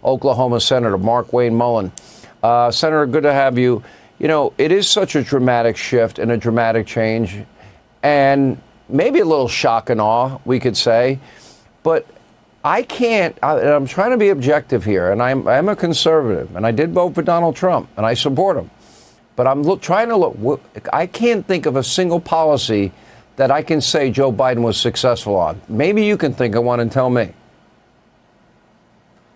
Oklahoma Senator Mark Wayne Mullin. Senator, good to have you. You know, it is such a dramatic shift and a dramatic change, and maybe a little shock and awe, we could say. But I'm trying to be objective here, and I'm a conservative, and I did vote for Donald Trump, and I support him. But I'm trying to look. I can't think of a single policy that I can say Joe Biden was successful on. Maybe you can think of one and tell me.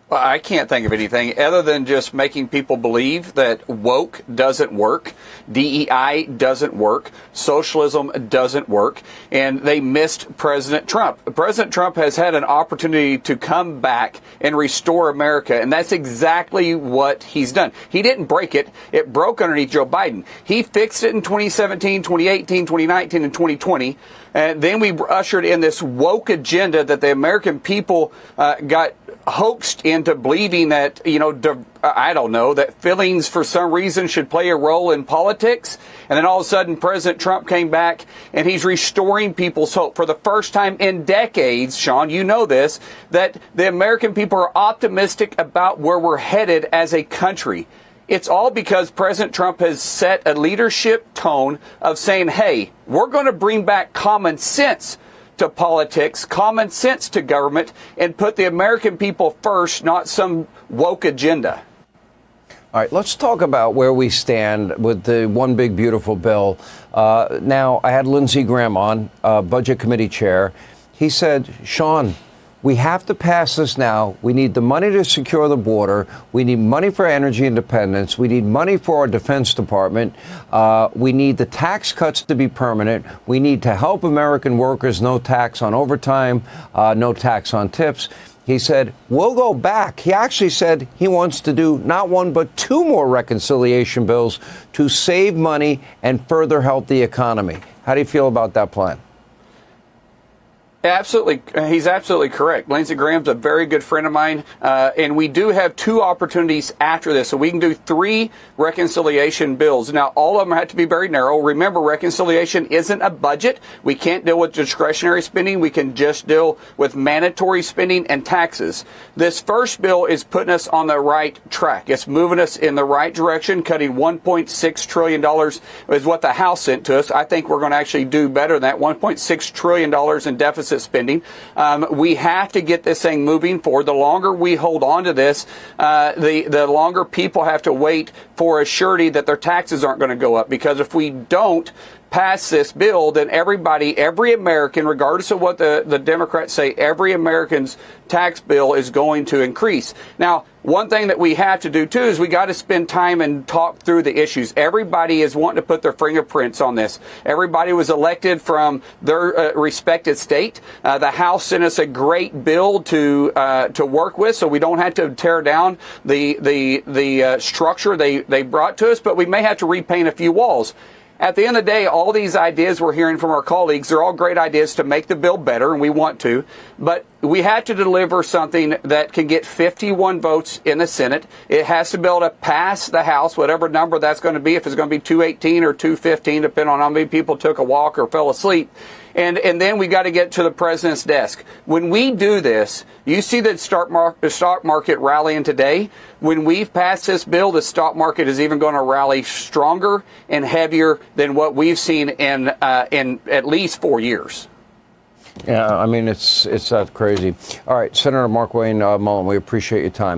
Well, I can't think of anything other than just making people believe that woke doesn't work, DEI doesn't work, socialism doesn't work, and they missed President Trump. President Trump has had an opportunity to come back and restore America, and that's exactly what he's done. He didn't break it. It broke underneath Joe Biden. He fixed it in 2017, 2018, 2019, and 2020. And then we ushered in this woke agenda that the American people got hoaxed into believing that, that feelings for some reason should play a role in politics. And then all of a sudden, President Trump came back and he's restoring people's hope. For the first time in decades, Sean, you know this, that the American people are optimistic about where we're headed as a country. It's all because President Trump has set a leadership tone of saying, hey, we're going to bring back common sense to politics, common sense to government, and put the American people first, not some woke agenda. All right, let's talk about where we stand with the one big beautiful bill. Now, I had Lindsey Graham on, Budget Committee Chair. He said, Sean, we have to pass this now. We need the money to secure the border. We need money for energy independence. We need money for our Defense Department. We need the tax cuts to be permanent. We need to help American workers, no tax on overtime, no tax on tips. He said, we'll go back. He actually said he wants to do not one, but two more reconciliation bills to save money and further help the economy. How do you feel about that plan? Absolutely. He's absolutely correct. Lindsey Graham's a very good friend of mine, and we do have two opportunities after this. So we can do three reconciliation bills. Now, all of them have to be very narrow. Remember, reconciliation isn't a budget. We can't deal with discretionary spending. We can just deal with mandatory spending and taxes. This first bill is putting us on the right track. It's moving us in the right direction. Cutting $1.6 trillion is what the House sent to us. I think we're going to actually do better than that. $1.6 trillion in deficit spending. We have to get this thing moving forward. The longer we hold on to this, the longer people have to wait for a surety that their taxes aren't going to go up. Because if we don't pass this bill, then every American, regardless of what the Democrats say, every American's tax bill is going to increase. Now, one thing that we have to do, too, is we got to spend time and talk through the issues. Everybody is wanting to put their fingerprints on this. Everybody was elected from their respected state. The House sent us a great bill to work with, so we don't have to tear down the structure they brought to us, but we may have to repaint a few walls. At the end of the day, all these ideas we're hearing from our colleagues, they're all great ideas to make the bill better, and we want to. But we have to deliver something that can get 51 votes in the Senate. It has to be able to pass the House, whatever number that's going to be, if it's going to be 218 or 215, depending on how many people took a walk or fell asleep. And then we got to get to the president's desk. When we do this, you see the stock market rallying today. When we've passed this bill, the stock market is even going to rally stronger and heavier than what we've seen in at least 4 years. Yeah, I mean, it's that crazy. All right, Senator Mark Wayne Mullin, we appreciate your time.